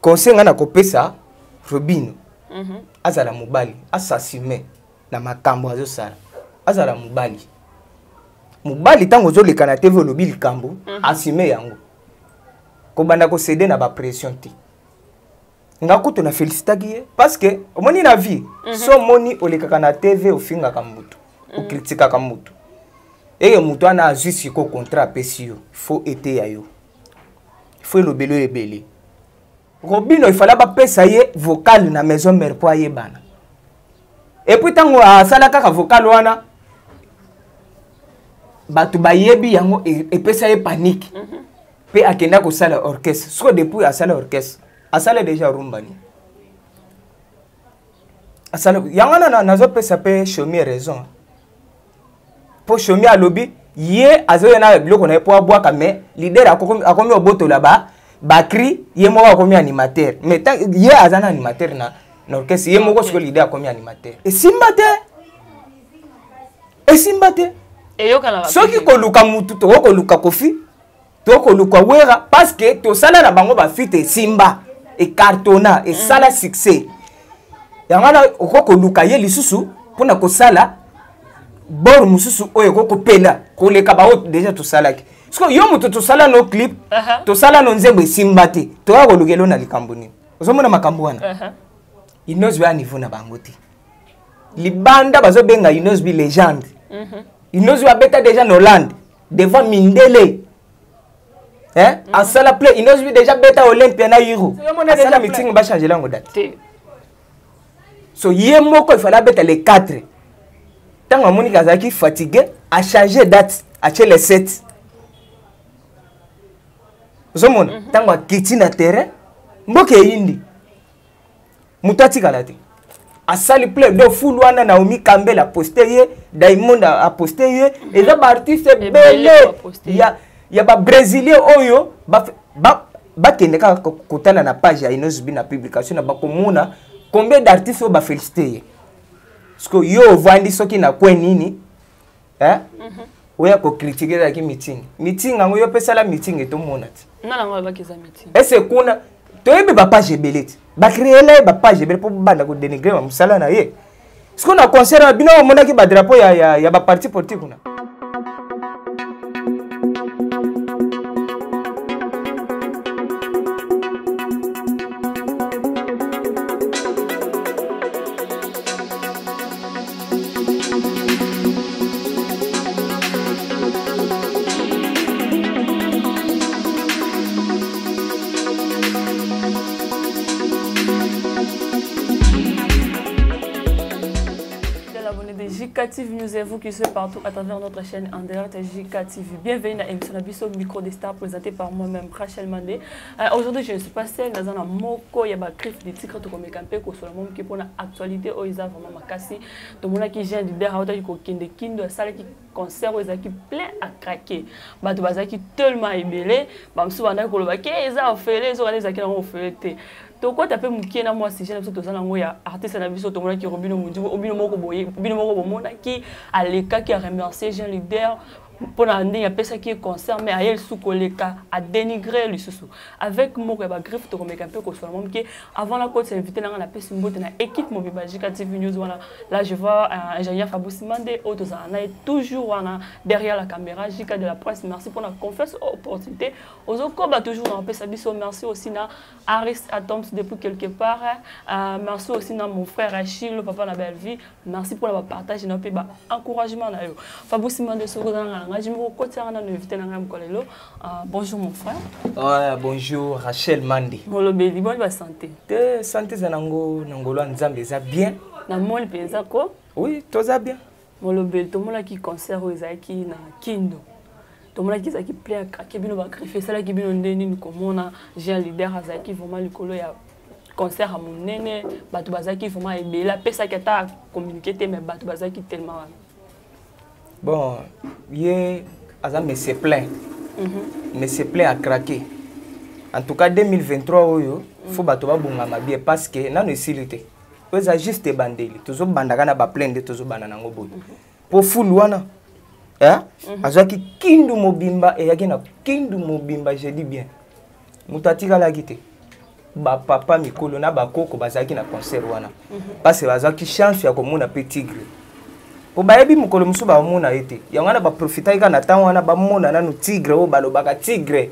conseil ngana kopesa Robino azala mobali assassime na makambo azosala azala mobali tango zoleka na TV lobi likambo asime yango kobanda ko céder na ba pression ti ngakuto na félicitaki ye parce que omoni na vie so moni oleka na TV ofinga ka mutu o critique ka mutu et mutu ana azisi ko contrat pesio faut été ya yo faut le belé Robino il fallait pas payer vocal na maison mère pour yebana et puis tango asala kaka vocal wana batu bayebi yango et pesa ye panique pe akenda ko sala orchestre so depuis asala orchestre asala déjà rumbani asala yangana nazo pesa pe chomi raison pour chomi a lobby ye azoya na biloko na po abwaka mais leader akomi oboto là-bas bakri ye moko akomi animateur mais ye azana animateur na orchestre ye moko siko leader akomi animateur et simbate soki koluka mutu to koluka kofi to koluka wera parce que to sala na bango ba fit simba et cartona et sala succès yangana okokoluka ye lisusu pona ko sala bor mususu oyo kokopela koleka ba déjà to salaki parce que yo mutu to sala no clip to sala no nzembe simbate to akolukelo na likamboni ozomona makambo wana inos ba niveau na bango ti libanda bazo benga inos bi légende inos ba beta déjà en Hollande devant Mindele asala play inos bi déjà beta Olympia na Euro asala meeting ba changer lango date so ye moko il fallait beta les 4 tant moni kazaki fatigué a changer date a chez les 7 zomona tant kiti na terrain mboke yindi mutati kalate asali play do full wana Naomi Campbell a posté ye Diamond a posté ye et là ba artiste belé ya ba brésilien oyo ba kende ka kotana na page ya Inosbi na publication na ba komona combien d'artistes ba féliciter parce que yo vandi soki na kwen nini oya ko critiquer la meeting ngo yo pesa la meeting et to monat na ngo ba keza meeting est-ce kuna to yebe ba page belete ba créer la ba page belete pour banda ko dénigrer ma musala na ye parce qu'on a concert bino monaki ba drapeau ya ba parti politique kuna. JKTV News et vous qui suivez partout à travers notre chaîne en direct JKTV. Bienvenue à l'émission Abisso Micro des Stars présenté par moi-même Rachel Mandé. Aujourd'hui je ne suis pas seule dans un moko ya ba crif des titres to comme campé ko sur le monde qui pour la actualité o isa vraiment makasi to mona qui gère leader auto ko kende kindo sala qui concert o isa qui plein à craquer. Ba to baza qui tellement ébélé ba msu banda ko lo ba ke isa ofele zo les akina ofele te. Pourquoi tu as fait moukiena moi si j'ai l'impression que tu as artiste na biso to mona qui Robino Mundi Obino moko boye Obino moko bomona qui a leka qui a remercié Jean Leader pour la ndenge apesa qui est concert mais ayel sous koleka a dénigré le sous avec mon ba griffe to comme un peu ko so mom qui avant la côte s'inviter na na pesa mbote na équipe Mobiba JKTV News voilà là je vois ingénieur Fabrice Mandé autozana est toujours wana derrière la caméra JK de la presse merci pour la confiance opportunité ozoko ba toujours na pesa biso merci aussi na Aris Atoms depuis quelque part merci aussi na mon frère Achille le papa na belle vie merci pour le partage et notre encouragement na yo Fabrice Mandé so bonjour mon frère. Ouais, bonjour Rachel Mandi. Molobeli, bonne santé. Te santé zanango nangolo nzambe za bien. Na mol peza ko? Oui, toza bien. Molobeli to mola ki concert o ezaki na Kindo. To mola ki ezaki plein ka bino ba greffer sala ki bino ndeni ni komona Jean Leader azaki vraiment likolo ya concert à mon nene bato bazaki vraiment ebela pesa ki ta communiquer te mais bato bazaki tellement. Bon, mais c'est plein. Mais c'est plein à craquer. En tout cas, 2023, il faut que bien parce que nous sommes c'est juste bandé. Toujours bandagana ba plein de toujours banana ngobo. Pour fuluana. Azaki kindu mobimba et yaki na kindu mobimba je dis bien. Mutatika la gite. ba papa mikolo na ba koko bazaki na concert wana parce que bazaki chance ya komona pe tigre po bayebi mukolo musu ba mona ete yango na ba profiter ka na temps wana ba mona nanu tigre o balobaka tigre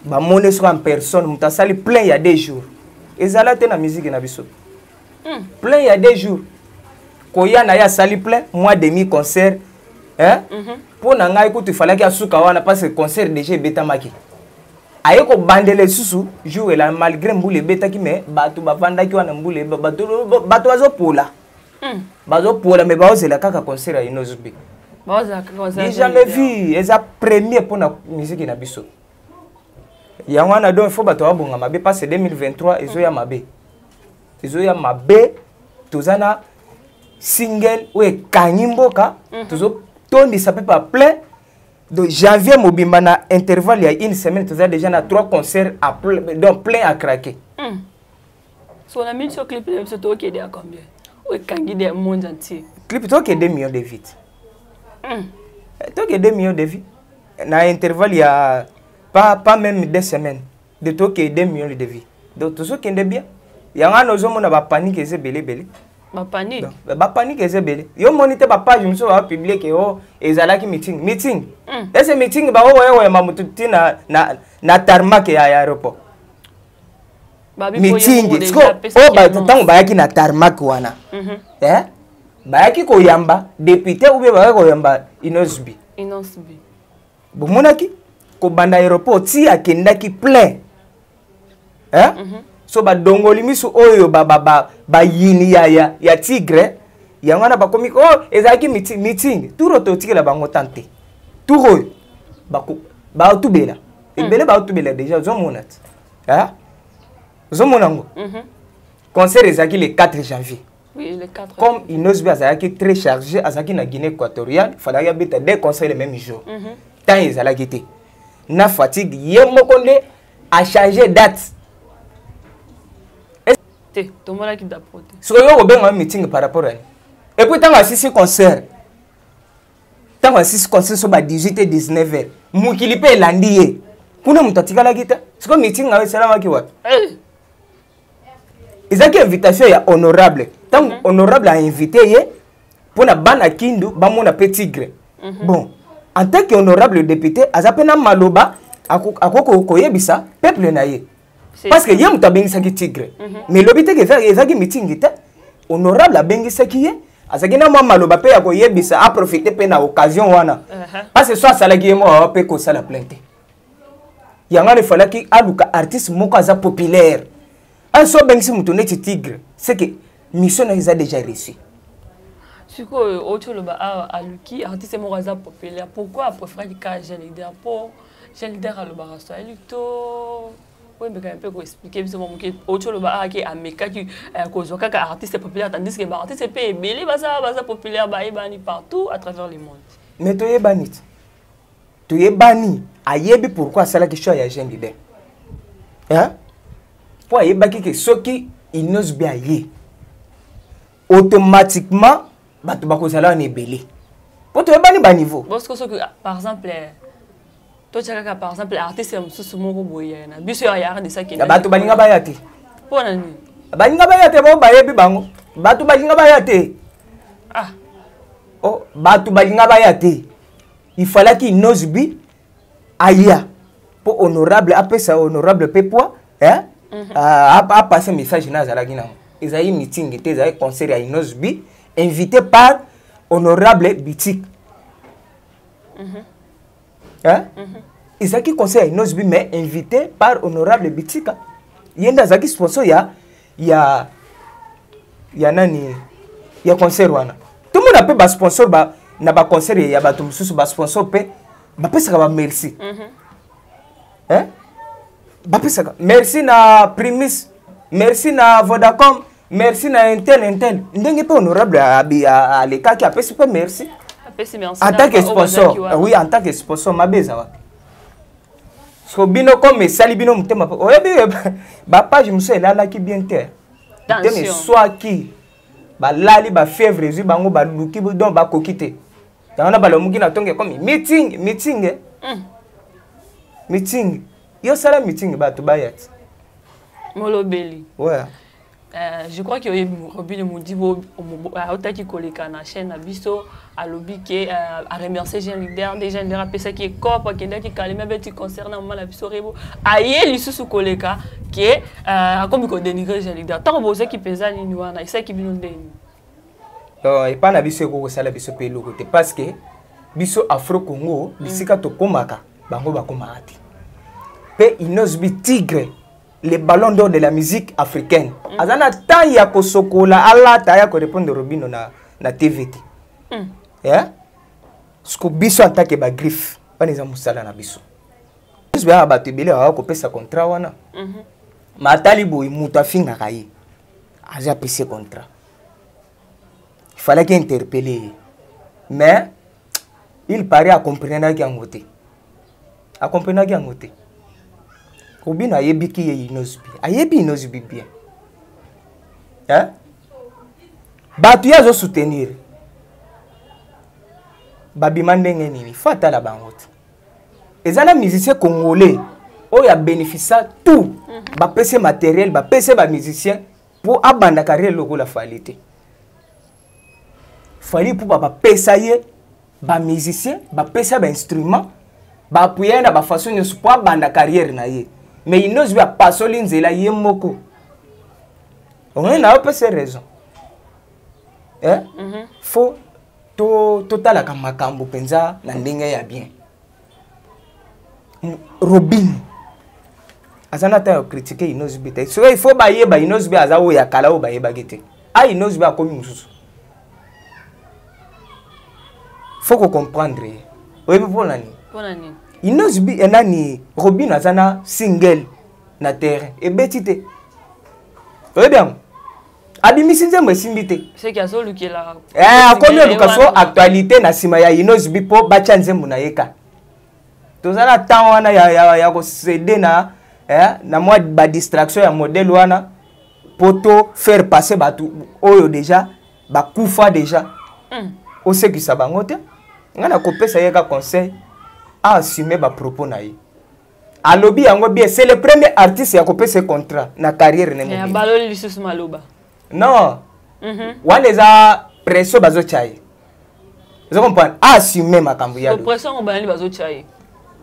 ba mona so en personne mutasali plein ya 2 jours ezala te na musique na biso plein ya 2 jours koya na ya sali plein mois demi concert hein pour na ngai ko tu fallait que asuka wana parce que concert déjà betamaki aye ko bandele susu jouer la malgré mbule betaki mais batu bavandaki wana mbule batu bazo pola bazo pola mais bazela kaka concert ya Inozbi j'ai jamais vu eza premier pour na musique na biso yango na donc faut bato babonga mabe parce 2023 ezo ya mabe tozana single we kanyimboka tozo tondi ça peut pas plein de janvier mobimba na intervalle il y a une semaine tu as déjà na 3 concerts à plein, donc plein à craquer. So on a mis sur clip de ce tour qui est à combien? Oui, quand il est monde entier. Clip toi qui est 2 millions de vues. Toi qui est 2 millions de vues. Na intervalle il y a pas même 2 semaines. De toi qui est 2 millions de vues. Donc tout ce qui est bien. Il y a un autre monde a panique et c'est belé. Ba panique. Ba panique c'est belé. Yo monite ba page muso ba publier que oh ezalaki meeting. Ese meeting ba wewe mamututi na tarmac ya aéroport. Meeting oh ba tango ba yaki na tarmac wana. Ba yaki ko yamba député ou ba ko yamba Inozbi. Bomonaki ko banda aéroport ti akendaki plein. So ba dongoli misu oyo ba yini ya tigre yango na bakomi oh ezaki meeting turo to tikela bango tante turo ba tubela ebele ba tubela déjà zomonat zomonango concert ezaki le 4 janvier. Oui, le 4. Comme Inozbi azaki très chargé azaki na Guinée équatoriale fallait habiter des concerts le même jour tant ezalaki te na fatigue yemokonde a changé date. Tout le monde qui d'apporter. So yo ko benga meeting par rapport à et puis tant assisi concert. Tant assisi concert so ba 18 et 19 heures. Mukili pe landiye. Kuna mutatika la gita. Siko meeting ngawe salama ki wat. Ezaki invitation ya honorable. Tant honorable a invité ye pour na bana kindu ba mona petit tigre. Bon, en tant que honorable député azapena maloba akoko koyebisa peuple na ye. Parce que yam tabengisa ki tigre mais lobite ke ezaki meeting ite honorable abengisa ki ye azaki na mama loba pe ya ko yebisa a profiter pe na occasion wana parce que soit salaki ye mo pe ko sala plainte yanga le falaki aluka artiste moko aza populaire un so bengisi mutu neti tigre c'est que mission na isa déjà reçu siko autre loba aluki artiste moko aza populaire pourquoi préférer du cas jeune leader pour jeune leader à loba rasta eluto. Oui, mais quand même, expliquer parce que autre chose là qui américain qui cause aucun artiste populaire tandis que artiste est belé baza populaire bani partout à travers le monde. Mais tu es banni. Ayebi pourquoi ça la question ya jeune leader. Hein? Pour ayebaki que ceux qui Inozbi bien yé automatiquement batu bakozala ne belé. Pour tu es banni bas niveau. Parce que par exemple toi tu as par exemple artiste mususu moko boye na biso ya de ça qui batu balinga bayate pona ni balinga bayate bo bayebi bango batu balinga bayate oh batu balinga bayate il fallait qu'il Inozbi aya pour honorable après ça honorable pepwa hein a passer message na zalaki na ezai meeting était ezai concert ya Inozbi invité par honorable Bitik. Hein? Isaki conseil Inozbi mais invité par honorable Bitika. Yenda zaki sponsor ya nani ya concert wana. Tout le monde a pas sponsor ba na ba concert ya ba tout mususu ba sponsor pe ba pesa ba merci. Hein? Ba pesa merci na Primis, merci na Vodacom, merci na Intel. Ndenge pe honorable a le cas qui a pesa pe merci. En tant que sponsor, oui, en tant que sponsor, ma beza. So bino comme sali bino mutema. Ba page muso elala ki bien terre. Teme soit qui ba lali ba fièvre zu bango ba luki don ba kokite. Tana ba lomuki na tonge comme meeting. Yo sala meeting ba to bayat. Molobeli. Ouais. Je crois que Robin Moudibo a qui collé na chaîne Abisso à lobby qui a remercié Jean Leader déjà il a pensé qui est cop qui est qui calme beti concernant mal Abisso rebo aye li sous collègue qui a comme ko dénigrer Jean Leader tant que qui pesa ni wana isa qui bino ndeni et pas na biso ko sala biso pe loko te parce que biso Afro Congo bisika to komaka bango bakoma ati pe inosbi tigre les ballons d'or de la musique africaine. Azana tant ya ko sokola ala ta ya ko répondre Robino na TVT. Yeah? Sko biso attaque ba griffe. Pas les amusala na biso. Biso ba ba tebele wa ko pesa contrat wana. Ma talibo imuta finga kayi. Aza pesa contrat. Il fallait qu'il interpelle. Mais il paraît à comprendre qu'il a ngoté. À comprendre qu'il a ngoté. Robin a yebi qui est inosbi. A yebi inosbi bien. Hein? Batuya zo soutenir. Babi mandenge nini. Fata la bangote. Ezana musicien congolais. Oh ya bénéficia tout. Ba pese matériel, ba pese ba musicien pour abanda carrière logo la falité. Fali pour ba pesa ye ba musicien, ba pesa ba instrument, ba appuyer na ba façon de support abanda carrière na ye. Mais il n'ose pas passer l'inzela yemoko. On a pas ces raisons. Hein? Faut total la kamakambo penza na ndenge ya bien. Robin. Azana ta critiquer il n'ose pas. So il faut bailler ba il n'ose pas azawo ya kala o bailler bagete. Ah il n'ose pas comme mususu. Faut qu'on comprendre. Oui pour nani? Pour nani? Inosbi enani Robin azana single na terrain et betité. Oui bien. Abimisi nzembe simbité. C'est qu'il y a solo qui est là. Combien de cas actualité na sima ya Inosbi po bacha nzembe na yeka. Tozana temps wana ya ko céder na moi ba distraction ya modèle wana poto faire passer batu oyo déjà ba kufa déjà. O sait que ça bangote. Ngana ko pesa yeka conseil. A assumé ma propos naïe. A lobby yango bien, c'est le premier artiste qui a coupé ses contrats na carrière ne mo. Baloli lisusu maloba. Non. Wan eza pression bazo chai. Vous comprenez? A assumé ma kambuya. Pression on banali bazo chai.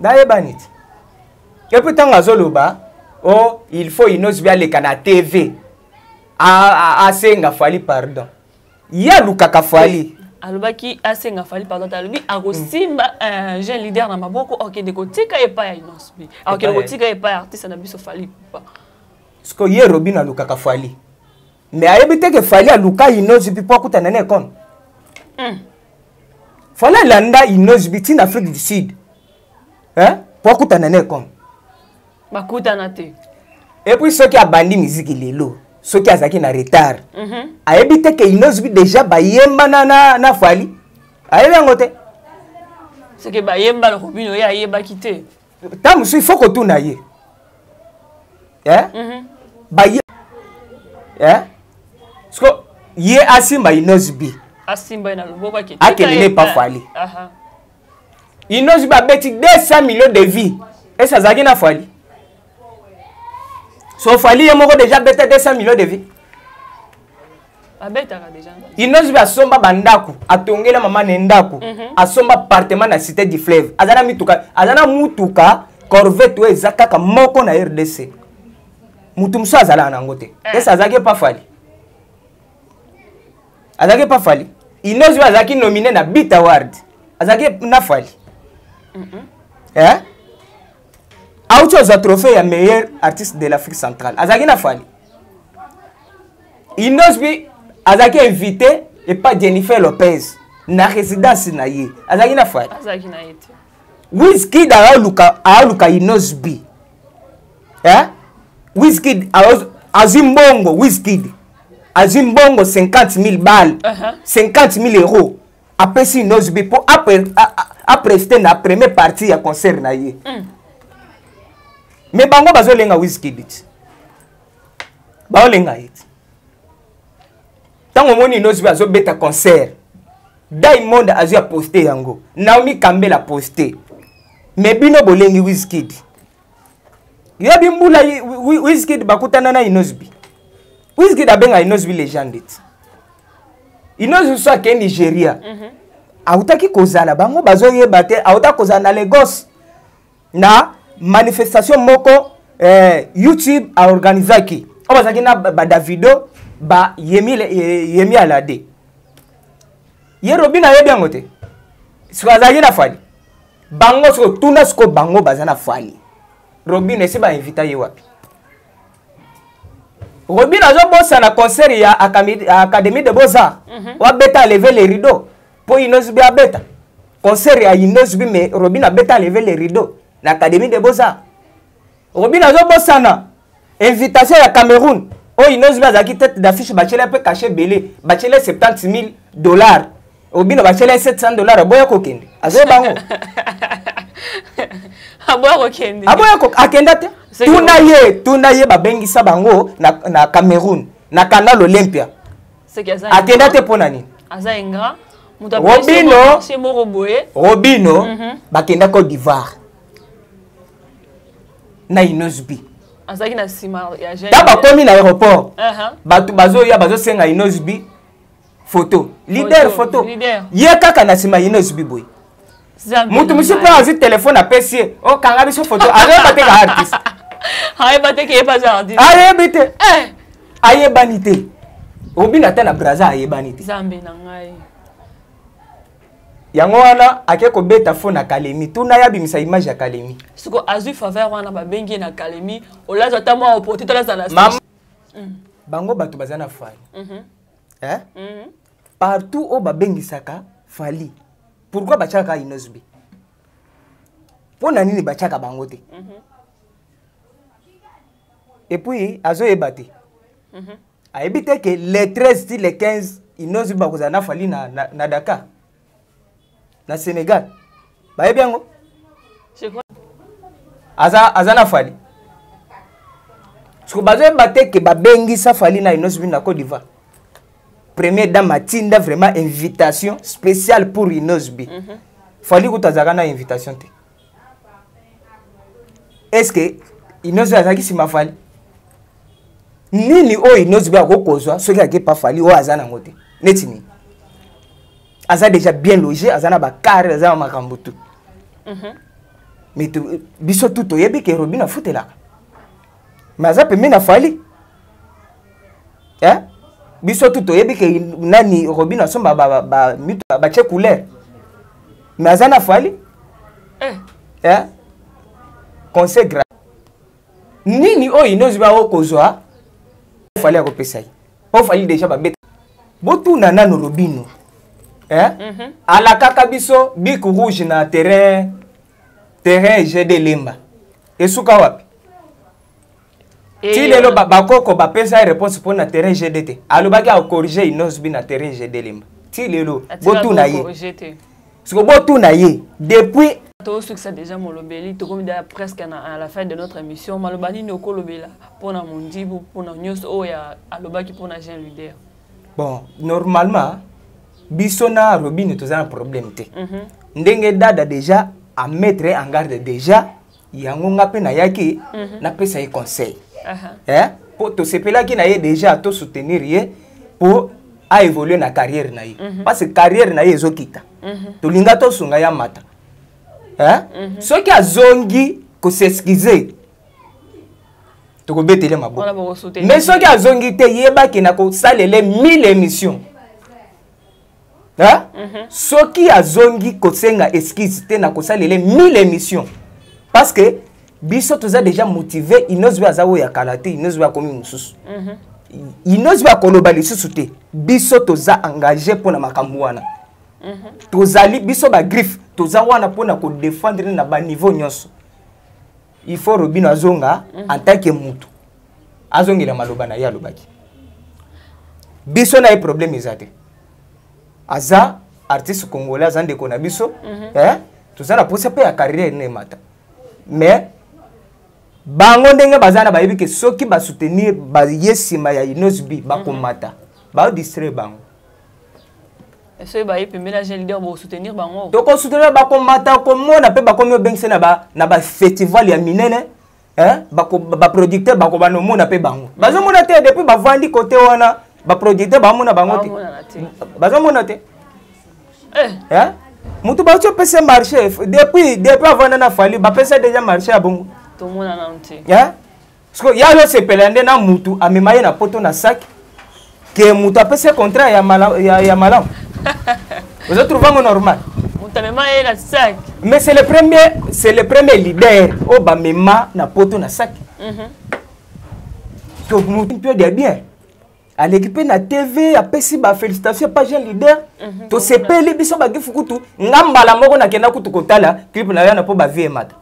Daye banit. Et puis tant azoloba, oh, il faut inos bien les canaux TV. A senga fali pardon. Ya lukaka fali. Alobaki asenga fali pardon talobi akosimba Jean Leader na maboko ok de kotika epa ya Inosbi ok de kotika epa artiste na biso fali pas parce que hier Robin a lukaka fali mais ayebite ke fali a luka Inosbi po kutana ne kon fala landa Inosbi tin Afrique du Sud hein po kutana ne kon bakutana te et puis ceux qui a bandi musique lelo ceux qui a zaki na retard a évité que Inosbi déjà ba yemba na fali a yebi ngote c'est que ba yemba le Robino ya yeba kité tam il faut que tout na ye hein ba ye hein parce que ye asimba Inosbi asimba na loboko ki akele pas fali Inosbi a beti 200 millions de vies et ça zaki na fali. So fali yemoko déjà bête 200 millions de vies. Abeta déjà. Inosbi asomba bandaku, atongela mama nendaku, asomba appartement na cité du fleuve. Azana mutuka, corvette ou ezaka moko na RDC. Mutumso azala na ngote. Et ça zaki pas fali. Azaki pas fali. Inosbi azaki nominé na Beat Award. Azaki na fali. Hein? Autre trophée ya meilleur artiste de l'Afrique centrale. Azaki na fali. Inosbi azaki invité et pas Jennifer Lopez na résidence na ye. Azaki na fali. Azaki na yete. Wizkid aluka Inosbi. Hein? Wizkid azimbongo Wizkid. Azimbongo 50 000 balles. 50 000 euros. Après si Inosbi pour après na première partie ya concert na ye. Mais bango bazo lenga Wizkid. Bao lenga it. Tango moni Inosbi bazo beta concert. Diamond azo a posté yango. Naomi Campbell a posté. Mais bino bolengi Wizkid. Yabi mbula Wizkid bakutana na Inosbi. Wizkid abenga Inosbi légende. Inosbi so ke Nigeria. Autaki kozala bango bazoyeba te, auta kozala na Lagos. Na manifestation moko YouTube a organisaki. Obazaki na ba Davido ba Yemi Alade. Ye Robina yebi angote. Sikazaki na fali. Bango so tuna sko bango bazana fali. Robin esi ba invita ye wapi. Robin azo bossa na concert ya Académie de Beaux-Arts. Wa beta lever les rideaux. Po Inosbi a beta. Concert ya Inosbi mais Robin a beta lever les rideaux na Académie de Beaux-Arts. Robin azo bossa na invitation ya Cameroun. O Inosbi azaki tête d'affiche bachela pe caché belé. Bachela $70,000. Robin bachela $700 boya kokende. Azo bango. Aboya akenda te tuna ye babengisa bango na Cameroun na Canal Olympia akenda te pona nini Robino bakenda Côte d'Ivoire na Inosbi ta bakomi na aéroport bato bazoya bazosenga Inosbi photo leader photo ye kaka na sima Inosbi boy mutu monsieur prend un téléphone à PC oh kanga biso photo arrête te ka artiste arrête te ke pas artiste arrête aye banité Robina ta na Brazza aye banité zambe na ngai yango wana akeko beta phone na Kalemi tuna ya bimisa image ya Kalemi siko azui faveur wana ba bengi na Kalemi olaza ta moi opportunité tola za na bango bato bazana fali partout au ba bengi saka fali. Pourquoi bachaka Inosbi? Pona nini bachaka bango te? Et puis azo ebate. A ebite que les 13 les 15 Inosbi bakozana fali na Dakar. Na Sénégal. Ba ebiango? C'est quoi? Azana fali. Siko bazo ebate que babengi sa fali na Inosbi na Côte d'Ivoire. Première dame Matinda vraiment invitation spéciale pour Inosbi. Fali kutazaka na invitation te. Est-ce que Inosbi azaki si mafali? Nini o Inosbi akokozwa soki ake pa fali o azana ngote. Neti ni. Aza déjà bien logé, azana ba carré, azana makambutu. Mais biso tout oyebi ke Robina futela. Mais aza pembe na fali. Hein? Biso tout oyebi ke nani Robina somba ba che couleur. Mais azana fali? Conseil grave. Nini o Inosbi akokozwa fali akopesa yi. O fali déjà ba beta. Botu nana no Robino. Ala kaka biso bic rouge na terrain GD Lemba. Esuka wapi? Ti lelo bakoko bapesa réponse pour na terrain GDT. Alobaki a corriger Inosbi na terrain GD Lemba. Ti lelo botu na ye. Siko botu na ye depuis to succès déjà molobeli to comme presque à la fin de notre émission malobani no kolobela pour na mondibu pour na news oya alobaki pour na jeune leader. Bon, normalement biso na Robin tozana problème te. Ndenge dada déjà à mettre en garde déjà yango ngape na yaki na pesa y conseil. Pour to sepela ki na ye déjà to soutenir ye pour à évoluer na carrière na ye. Parce que carrière na ye ezokita. To linga to sunga ya mata. Ceux qui a zongi ko s'excuser. To ko betele mabo. Mais ceux qui a zongi te yeba ki na ko salele 1000 émissions. Ceux qui a zongi ko senga excuse te na ko salele 1000 émissions. Parce que biso toza déjà motivé Inosbi azawo ya kalate Inosbi akomi mususu. Inosbi akoloba lisusu te. Biso toza engagé pour na makambo wana. Tozali biso ba griffe toza wana pour na ko défendre na ba niveau nyonso. Il faut Robino azonga en tant que mutu. Azongela maloba na ya lobaki. Biso na problème ezate. Aza artiste congolais azande ko na biso toza na posa pe ya carrière ne mata. Mais bango ndenge bazana bayebi ke soki ba soutenir ba yesima ya Inosbi ba komata ba distraire bango. Est-ce ba yepi ménage leader ba soutenir bango? To ko soutenir ba komata ko mona pe ba komi obengse na ba festival ya minene hein ba producteur ba ko ba no mona pe bango bazo mona te depuis ba vandi côté wana ba producteur ba mona bango te bazo mona te hein mutu ba cho pese marché depuis avant na fali ba pese déjà marché a bongo to mona na nte hein parce que ya lo se pelande na mutu amemaye na poto na sac que mutu a pese contrat ya malam vous êtes trouvant normal mais c'est le premier leader au bamema na poto na sac donc mutu peut dire bien à l'équipe na TV a pesi ba félicitations pas jeune leader to sepeli biso ba gifukutu ngambala moko na kenda kutu kotala clip na yana po ba vie mata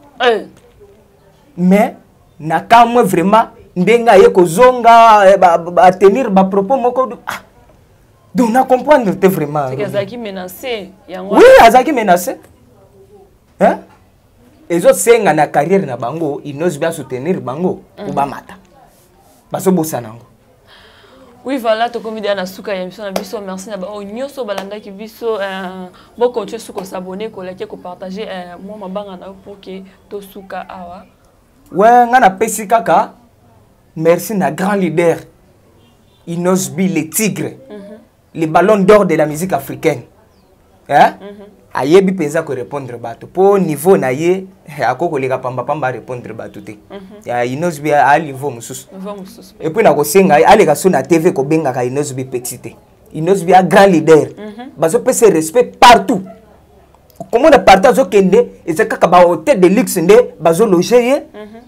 mais na kamwe vraiment ndenga ye kozonga ba tenir ba propos moko donc na comprendre te vraiment c'est Azaki menacé oui Azaki menacé hein et autres senga na carrière na bango ils n'osent bien soutenir bango ou ba mata baso bosanango. Oui, voilà, tu comme na suka ya émission na biso merci na ba nyoso balanda ki biso bon continuer suko s'abonner ko like ko partager moi mabanga na pour que to suka awa. Ouais, ngana pesi kaka. Merci na grand leader Inosbi les tigres. Les ballons d'or de la musique africaine. Hein? Ayebi penza ko répondre bato po niveau na ye akoko leka pamba répondre bato te. Ya Inosbi a niveau mususu. Et puis na ko senga aleka so na TV ko benga ka Inosbi petite. Inosbi a grand leader. Bazo pese respect partout. Comment on partage au kende et c'est kaka ba hôtel de luxe nde bazo loger ye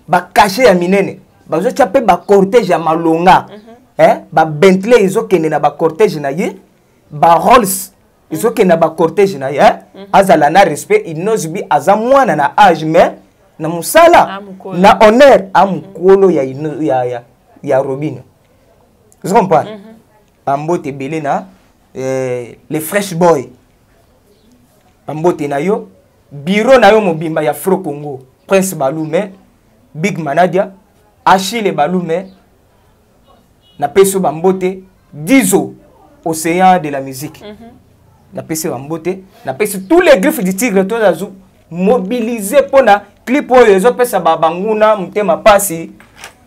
ba cacher ya minene. Bazo chapé ba cortège ya malonga. Hein? Ba Bentley izo kende na ba cortège na ye. Ba Rolls izo kende na ba cortège na ye. Azala na respect Inosbi aza mwana na âge mais na musala na honneur amukolo ya Robin. Vous comprenez? Ambote belé na les fresh boys. Ambote na yo bureau na yo mobimba ya Fro Congo Prince Balume Big Manadia Achille Balume na peso bambote Dizo océan de la musique na peso bambote na peso tous les griffes du tigre to azou mobiliser pona clip oyo ezo pesa babanguna mutema pasi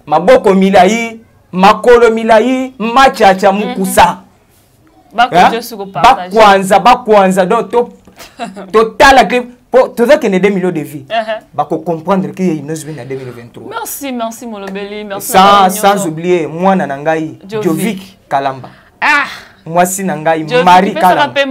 maboko milai makolo milai machacha mukusa bakwanza donc total la clip pour tout ça qui est 2 millions de vies bah comprendre qu'il y a une autre vie en 2023. Merci Molobeli, merci sans oublier moi nanangai Jovic Kalamba moi si nangai Marie Kalamba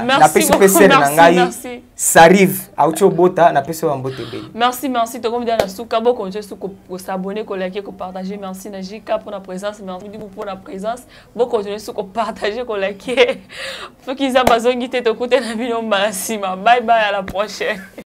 merci merci Sarive auto bota na pesa wambote beli merci to comme dans la souka bo continuer pour s'abonner ko liker ko partager merci na Jika pour la présence merci pour la présence bo continuer ko partager ko liker faut qu'ils abazongi te to côté na bilomba sima bye bye à la prochaine.